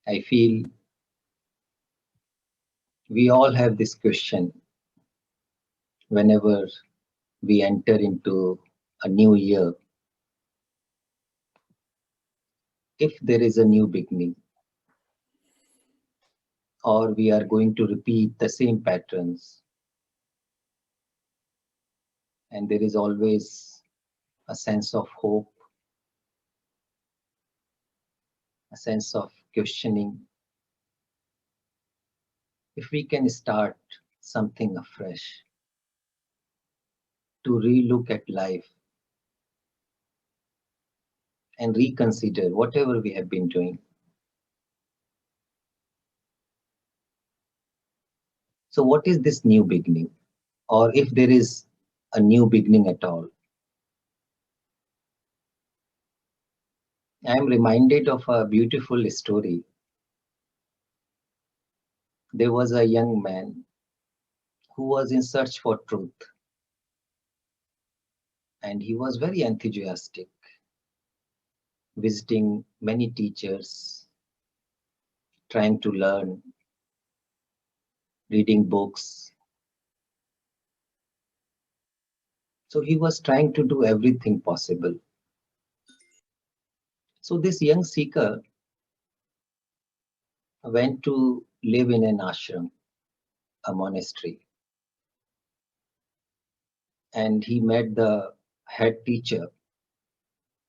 I feel we all have this question whenever we enter into a new year. If there is a new beginning, or we are going to repeat the same patterns, and there is always a sense of hope, a sense of questioning, if we can start something afresh, to relook at life and reconsider whatever we have been doing. So, what is this new beginning? Or if there is a new beginning at all? I am reminded of a beautiful story. There was a young man who was in search for truth, and he was very enthusiastic, visiting many teachers, trying to learn, reading books. So he was trying to do everything possible. So this young seeker went to live in an ashram, a monastery, and he met the head teacher,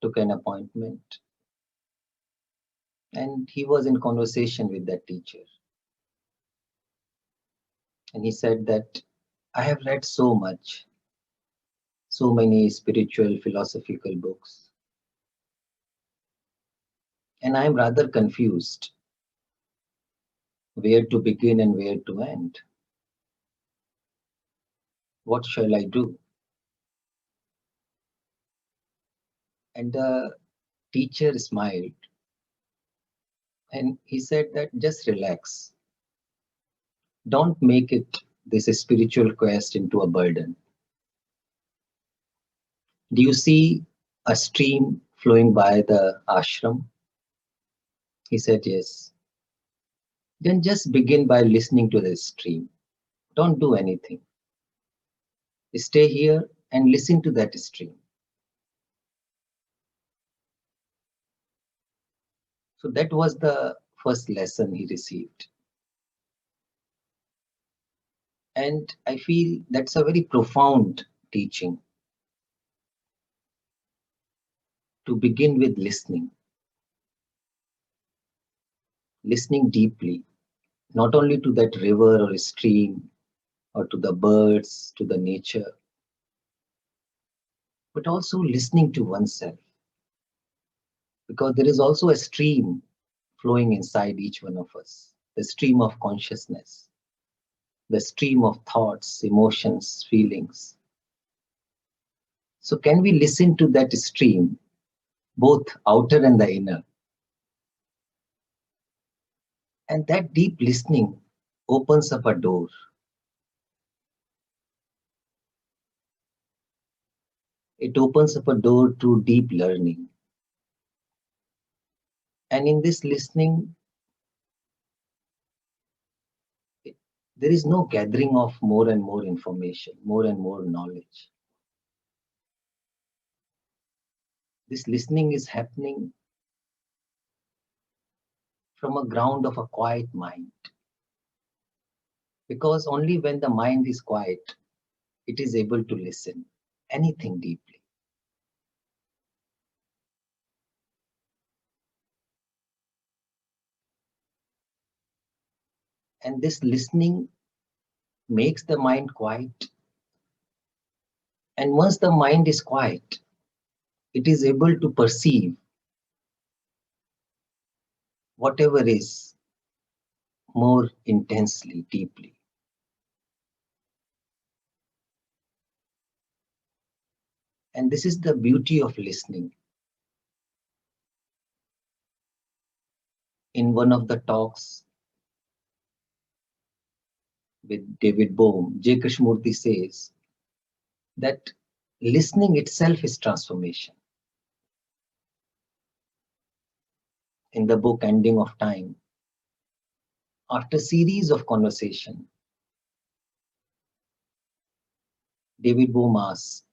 took an appointment, and he was in conversation with that teacher. And he said that I have read so much, so many spiritual philosophical books, and I am rather confused where to begin and where to end. What shall I do? And the teacher smiled and he said that just relax. Don't make it this spiritual quest into a burden. Do you see a stream flowing by the ashram? He said, yes. Then just begin by listening to the stream. Don't do anything. Stay here and listen to that stream. So that was the first lesson he received. And I feel that's a very profound teaching. To begin with listening deeply, not only to that river or stream or to the birds, to the nature, but also listening to oneself. Because there is also a stream flowing inside each one of us, the stream of consciousness, the stream of thoughts, emotions, feelings. So can we listen to that stream, both outer and the inner? And that deep listening opens up a door. It opens up a door to deep learning. And in this listening, there is no gathering of more and more information, more and more knowledge. This listening is happening from a ground of a quiet mind. Because only when the mind is quiet, it is able to listen anything deeply. And this listening makes the mind quiet. And once the mind is quiet, it is able to perceive whatever is more intensely, deeply. And this is the beauty of listening. In one of the talks with David Bohm, J. Krishnamurti says that listening itself is transformation. In the book Ending of Time, After series of conversation, David Bohm asks,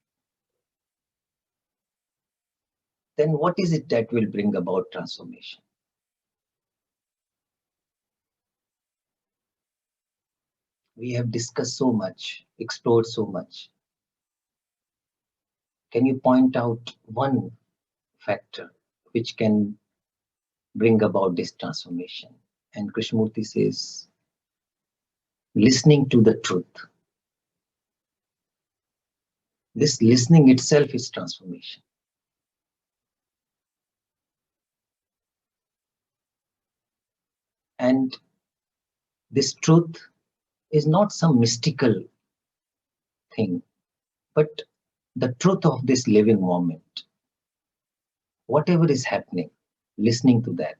then what is it that will bring about transformation? We have discussed so much, explored so much. Can you point out one factor which can bring about this transformation? And Krishnamurti says, listening to the truth. This listening itself is transformation. And this truth is not some mystical thing, but the truth of this living moment. Whatever is happening, listening to that.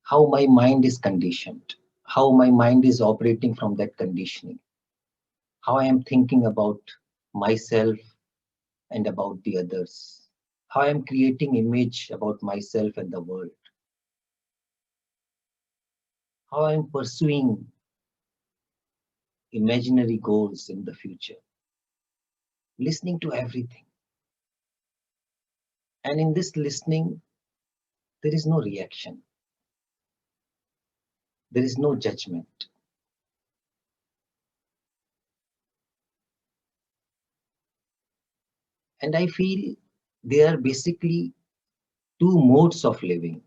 How my mind is conditioned, how my mind is operating from that conditioning, how I am thinking about myself and about the others, how I am creating image about myself and the world, how I am pursuing imaginary goals in the future, listening to everything. And in this listening, there is no reaction, there is no judgment. And I feel there are basically two modes of living.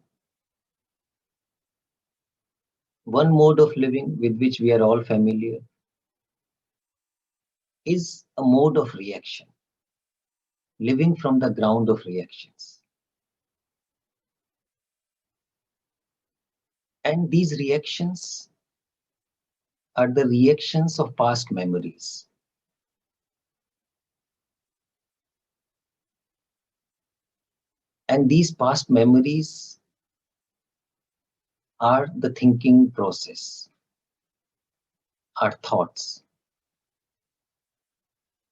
One mode of living with which we are all familiar is a mode of reaction, living from the ground of reactions. And these reactions are the reactions of past memories. And these past memories are the thinking process, our thoughts.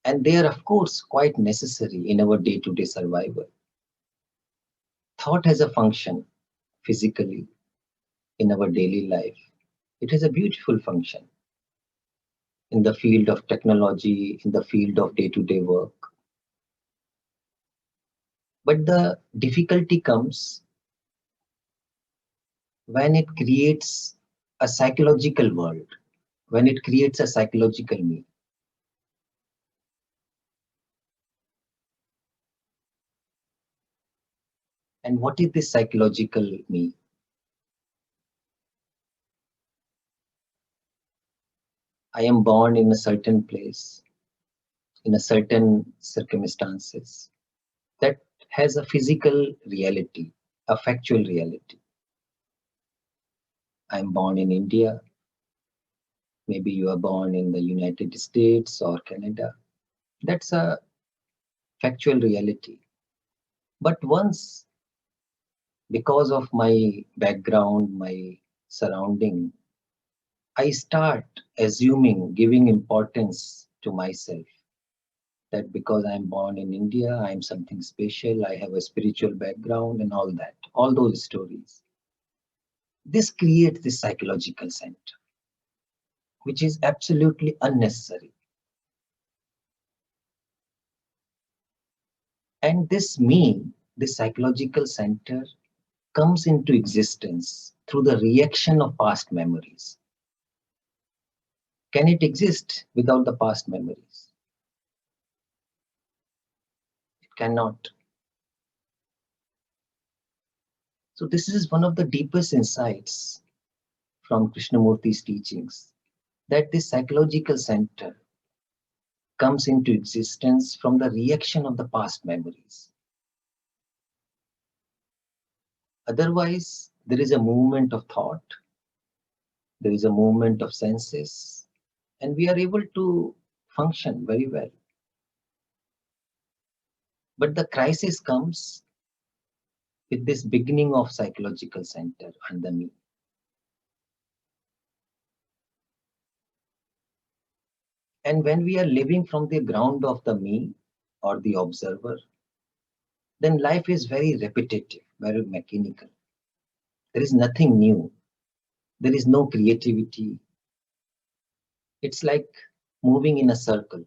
And they are, of course, quite necessary in our day-to-day survival. Thought has a function physically in our daily life. It has a beautiful function in the field of technology, in the field of day-to-day work. But the difficulty comes when it creates a psychological world, when it creates a psychological me. And what is this psychological me? I am born in a certain place, in a certain circumstances that has a physical reality, a factual reality. I am born in India. Maybe you are born in the United States or Canada. That's a factual reality. But once, because of my background, my surrounding, I start assuming, giving importance to myself that because I'm born in India, I'm something special, I have a spiritual background and all that, all those stories. This creates this psychological center, which is absolutely unnecessary. And this me, this psychological center, comes into existence through the reaction of past memories. Can it exist without the past memories? It cannot. So this is one of the deepest insights from Krishnamurti's teachings, that this psychological center comes into existence from the reaction of the past memories. Otherwise, there is a movement of thought, there is a movement of senses, and we are able to function very well. But the crisis comes with this beginning of psychological center under me. And when we are living from the ground of the me or the observer, then life is very repetitive, very mechanical. There is nothing new. There is no creativity. It's like moving in a circle.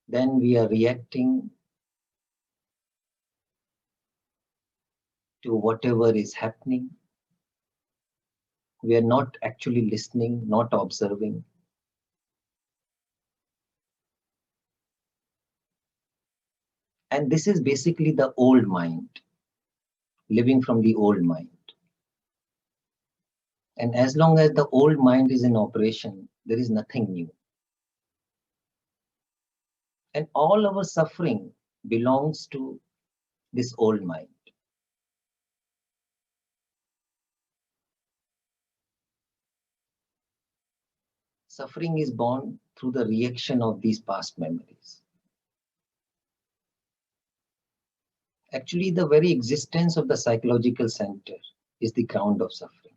Then we are reacting to whatever is happening. We are not actually listening, not observing. And this is basically the old mind, living from the old mind. And as long as the old mind is in operation, there is nothing new. And all our suffering belongs to this old mind. Suffering is born through the reaction of these past memories. Actually, the very existence of the psychological center is the ground of suffering.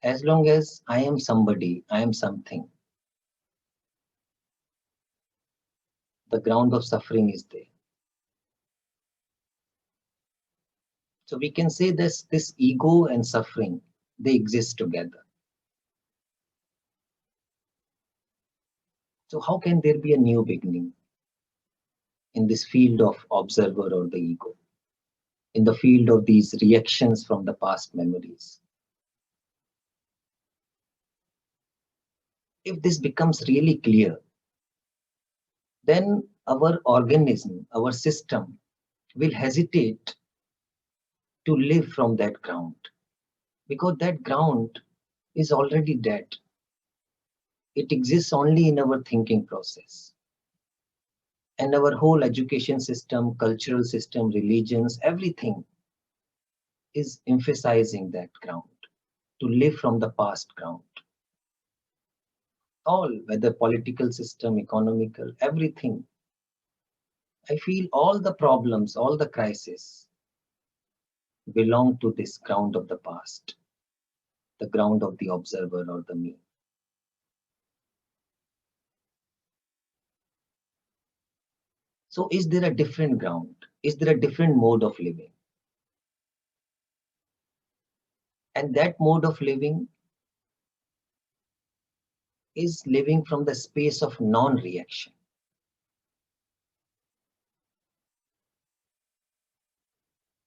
As long as I am somebody, I am something, the ground of suffering is there. So we can say this ego and suffering, they exist together. So how can there be a new beginning in this field of observer or the ego, in the field of these reactions from the past memories? If this becomes really clear, then our organism, our system will hesitate to live from that ground, because that ground is already dead. It exists only in our thinking process. And our whole education system, cultural system, religions, everything is emphasizing that ground, to live from the past ground. All, whether political system, economical, everything. I feel all the problems, all the crises belong to this ground of the past, the ground of the observer or the me. So is there a different ground? Is there a different mode of living? And that mode of living is living from the space of non-reaction.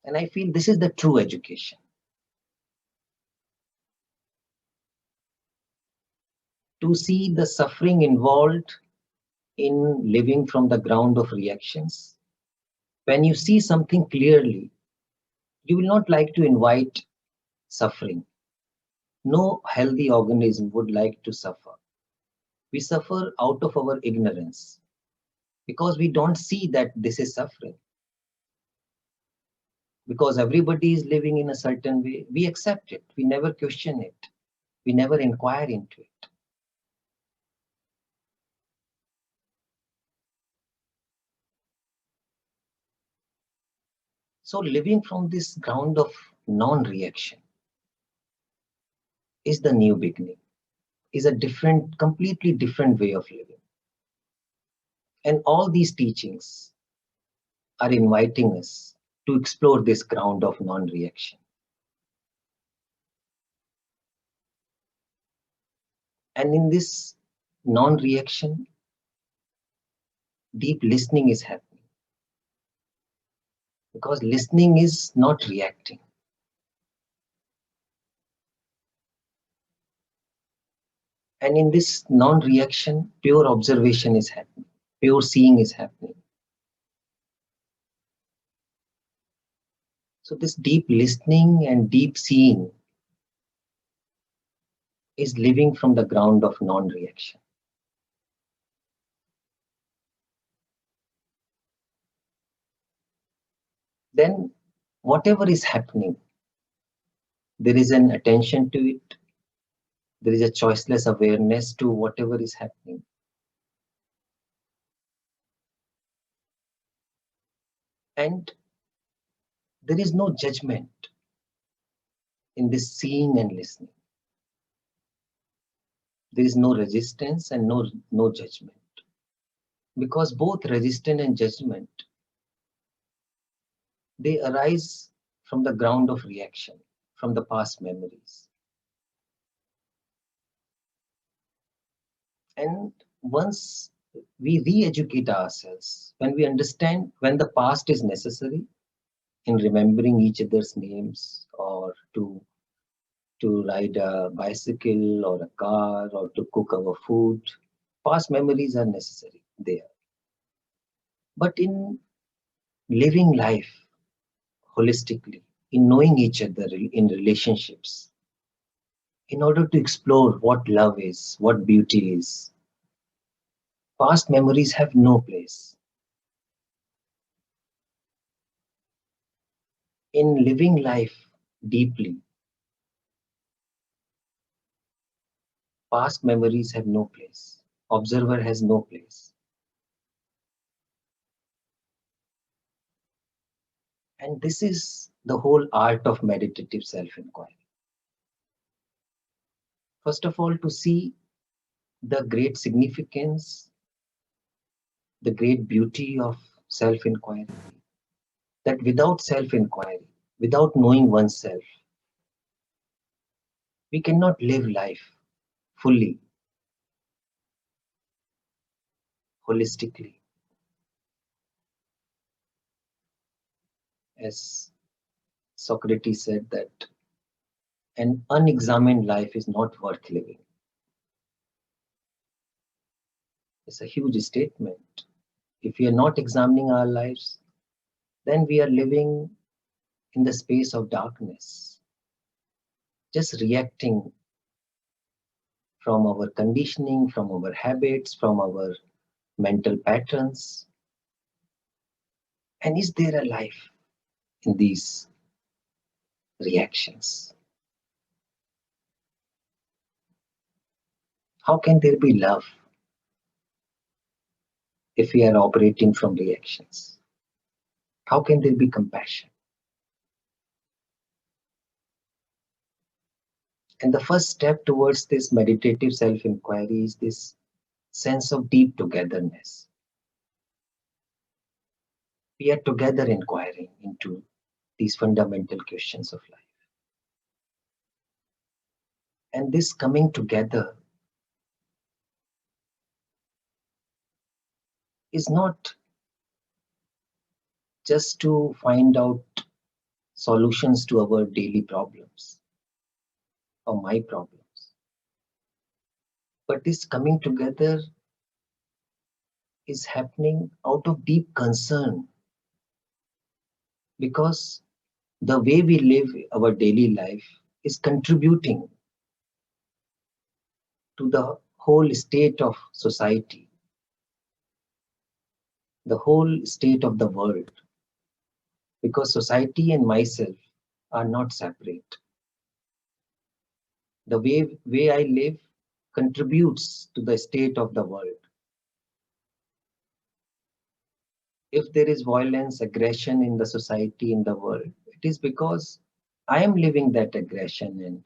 And I feel this is the true education. To see the suffering involved in living from the ground of reactions. When you see something clearly, you will not like to invite suffering. No healthy organism would like to suffer. We suffer out of our ignorance because we don't see that this is suffering. Because everybody is living in a certain way, we accept it. We never question it. We never inquire into it. So living from this ground of non-reaction is the new beginning, is a different, completely different way of living. And all these teachings are inviting us to explore this ground of non-reaction. And in this non-reaction, deep listening is happening. Because listening is not reacting. And in this non-reaction, pure observation is happening. Pure seeing is happening. So this deep listening and deep seeing is living from the ground of non-reaction. Then whatever is happening, there is an attention to it. There is a choiceless awareness to whatever is happening. And there is no judgment in this seeing and listening. There is no resistance and no judgment. Because both resistance and judgment, they arise from the ground of reaction, from the past memories. And once we re-educate ourselves, when we understand when the past is necessary in remembering each other's names, or to ride a bicycle or a car or to cook our food, past memories are necessary there. But in living life holistically, in knowing each other in relationships, in order to explore what love is, what beauty is, past memories have no place. In living life deeply, past memories have no place. Observer has no place. And this is the whole art of meditative self-inquiry. First of all, to see the great significance, the great beauty of self-inquiry, that without self-inquiry, without knowing oneself, we cannot live life fully, holistically. As Socrates said that an unexamined life is not worth living. It's a huge statement. If we are not examining our lives, then we are living in the space of darkness, just reacting from our conditioning, from our habits, from our mental patterns. And is there a life in these reactions? How can there be love if we are operating from reactions? How can there be compassion? And the first step towards this meditative self-inquiry is this sense of deep togetherness. We are together inquiring into these fundamental questions of life. And this coming together is not just to find out solutions to our daily problems or my problems, but this coming together is happening out of deep concern, because the way we live our daily life is contributing to the whole state of society, the whole state of the world, because society and myself are not separate. The way I live contributes to the state of the world. If there is violence, aggression in the society, in the world, it is because I am living that aggression and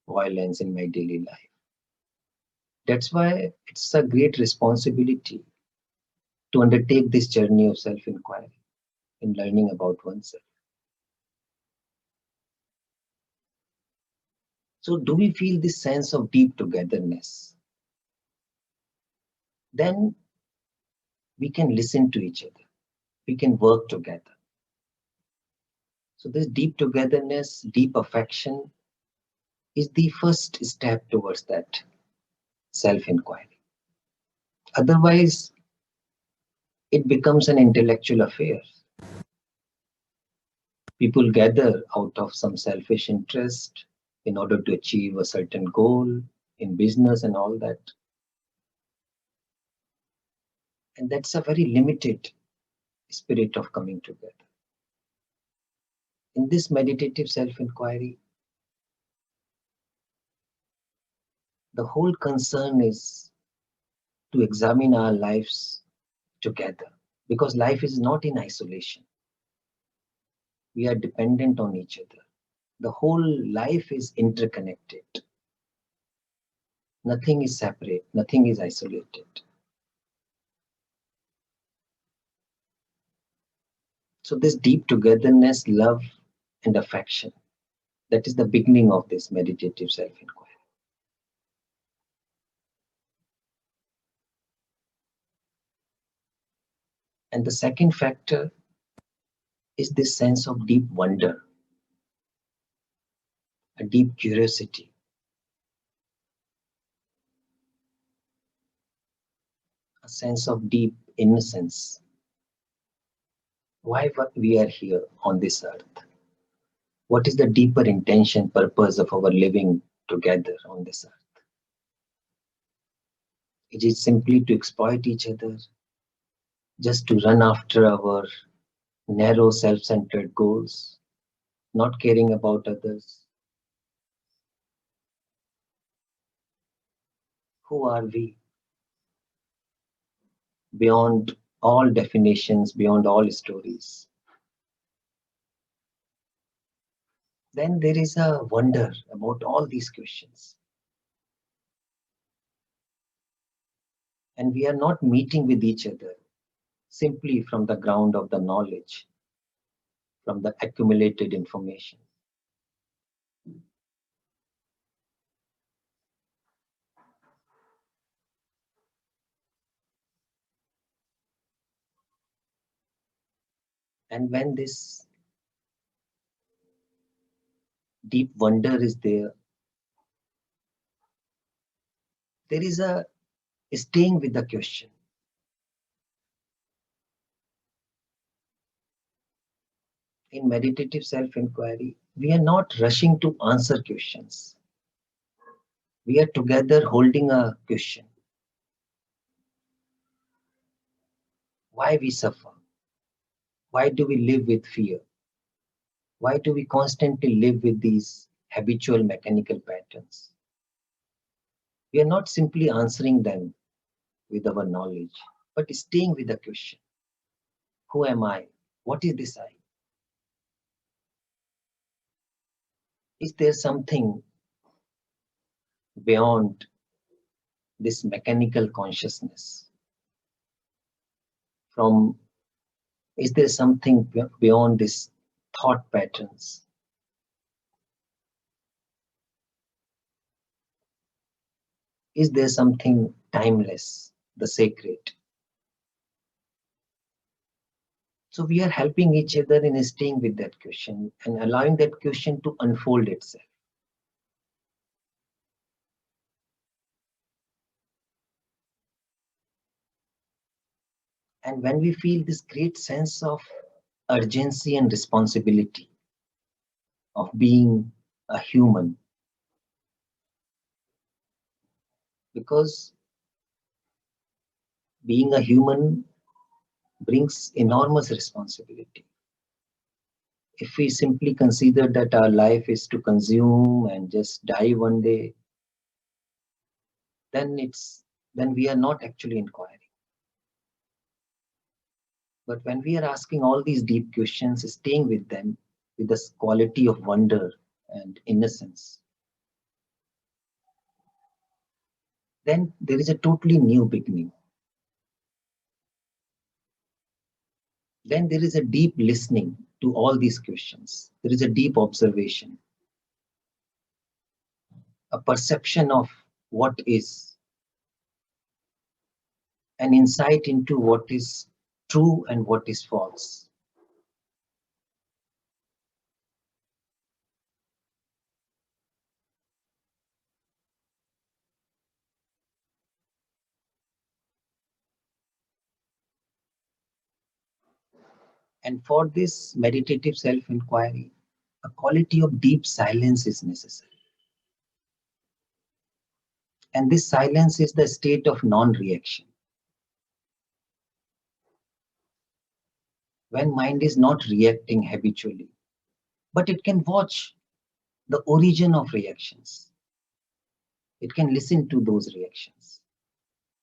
violence in my daily life. That's why it's a great responsibility to undertake this journey of self-inquiry in learning about oneself. So do we feel this sense of deep togetherness? Then we can listen to each other. We can work together. So this deep togetherness, deep affection is the first step towards that self-inquiry. Otherwise, it becomes an intellectual affair. People gather out of some selfish interest in order to achieve a certain goal in business and all that. And that's a very limited spirit of coming together. In this meditative self-inquiry, the whole concern is to examine our lives together, because life is not in isolation. We are dependent on each other. The whole life is interconnected. Nothing is separate, nothing is isolated. So this deep togetherness, love, and affection, that is the beginning of this meditative self-inquiry. And the second factor is this sense of deep wonder, a deep curiosity, a sense of deep innocence. Why we are here on this earth? What is the deeper intention, purpose of our living together on this earth? Is it simply to exploit each other, just to run after our narrow, self-centered goals, not caring about others? Who are we? Beyond all definitions, beyond all stories. Then there is a wonder about all these questions. And we are not meeting with each other simply from the ground of the knowledge, from the accumulated information. And when this deep wonder is there, there is a staying with the question. In meditative self-inquiry, we are not rushing to answer questions. We are together holding a question. Why we suffer? Why do we live with fear? Why do we constantly live with these habitual mechanical patterns? We are not simply answering them with our knowledge, but staying with the question. Who am I? What is this I? Is there something beyond this mechanical consciousness? Is there something beyond these thought patterns? Is there something timeless, the sacred? So we are helping each other in staying with that question and allowing that question to unfold itself. And when we feel this great sense of urgency and responsibility of being a human, because being a human brings enormous responsibility. If we simply consider that our life is to consume and just die one day, then we are not actually inquiring. But when we are asking all these deep questions, staying with them with this quality of wonder and innocence, then there is a totally new beginning. Then there is a deep listening to all these questions. There is a deep observation, a perception of what is, an insight into what is true and what is false. And for this meditative self-inquiry, a quality of deep silence is necessary. And this silence is the state of non-reaction. When mind is not reacting habitually, but it can watch the origin of reactions. It can listen to those reactions.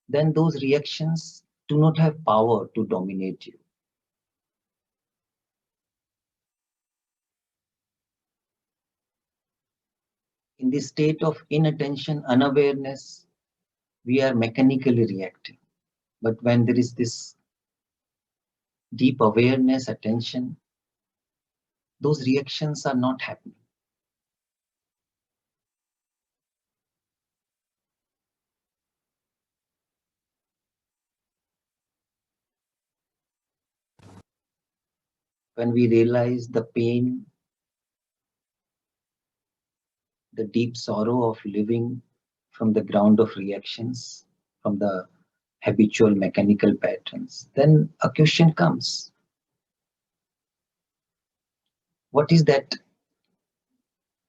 Then those reactions do not have power to dominate you. In this state of inattention, unawareness, we are mechanically reacting. But when there is this deep awareness, attention, those reactions are not happening. When we realize the pain, the deep sorrow of living from the ground of reactions, from the habitual mechanical patterns, then a question comes. What is that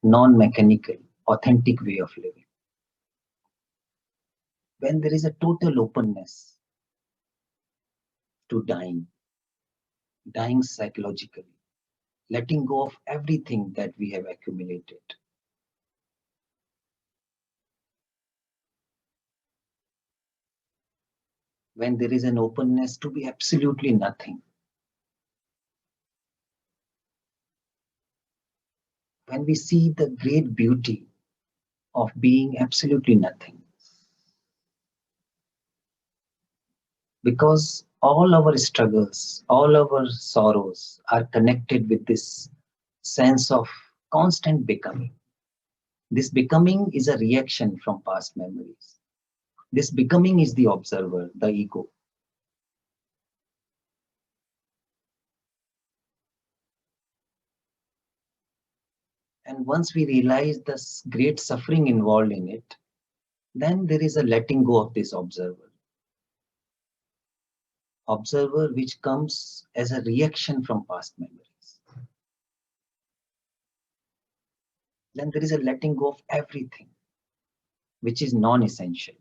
non-mechanical, authentic way of living? When there is a total openness to dying psychologically, letting go of everything that we have accumulated. When there is an openness to be absolutely nothing. When we see the great beauty of being absolutely nothing. Because all our struggles, all our sorrows are connected with this sense of constant becoming. This becoming is a reaction from past memories. This becoming is the observer, the ego. And once we realize this great suffering involved in it, then there is a letting go of this observer. Observer which comes as a reaction from past memories. Then there is a letting go of everything which is non-essential.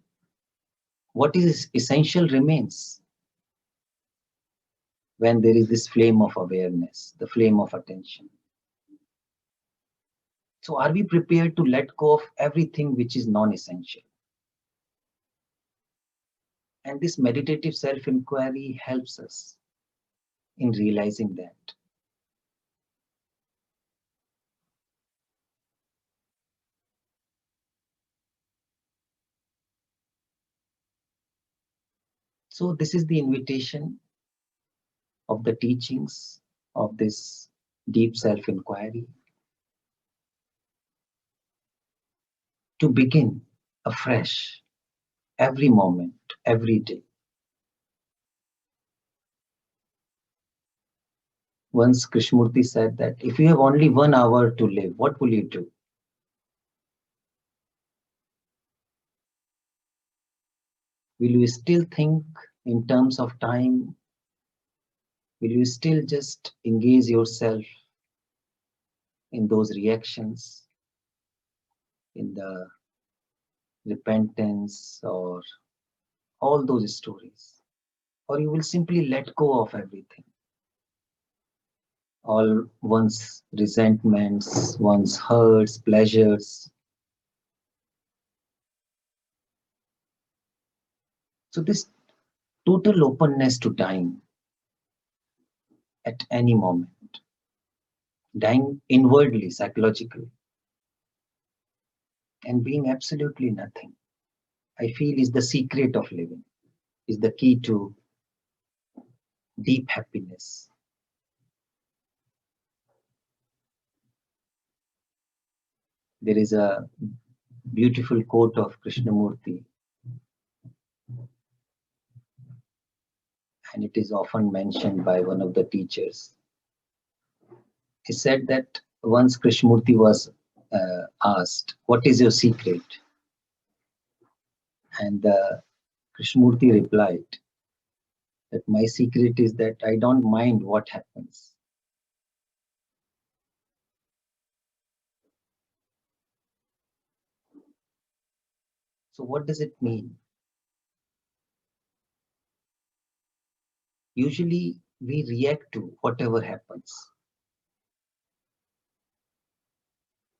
What is essential remains when there is this flame of awareness, the flame of attention. So are we prepared to let go of everything which is non-essential? And this meditative self-inquiry helps us in realizing that. So this is the invitation of the teachings of this deep self-inquiry to begin afresh every moment, every day. Once Krishnamurti said that if you have only 1 hour to live, what will you do? Will you still think in terms of time? Will you still just engage yourself in those reactions, in the repentance or all those stories? Or you will simply let go of everything? All one's resentments, one's hurts, pleasures. So this total openness to dying at any moment, dying inwardly, psychologically, and being absolutely nothing, I feel is the secret of living, is the key to deep happiness. There is a beautiful quote of Krishnamurti, and it is often mentioned by one of the teachers. He said that once Krishnamurti was asked, "What is your secret?" And Krishnamurti replied that my secret is that I don't mind what happens. So what does it mean? Usually we react to whatever happens.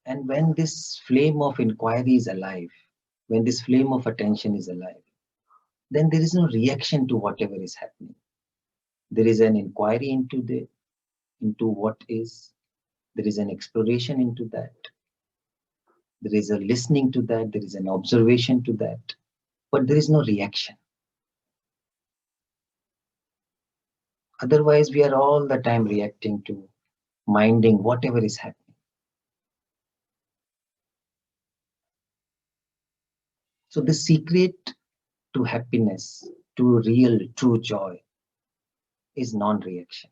And when this flame of inquiry is alive, when this flame of attention is alive, then there is no reaction to whatever is happening. There is an inquiry into what is. There is an exploration into that. There is a listening to that. There is an observation to that. But there is no reaction. Otherwise, we are all the time reacting to, minding whatever is happening. So the secret to happiness, to real, true joy, is non-reaction.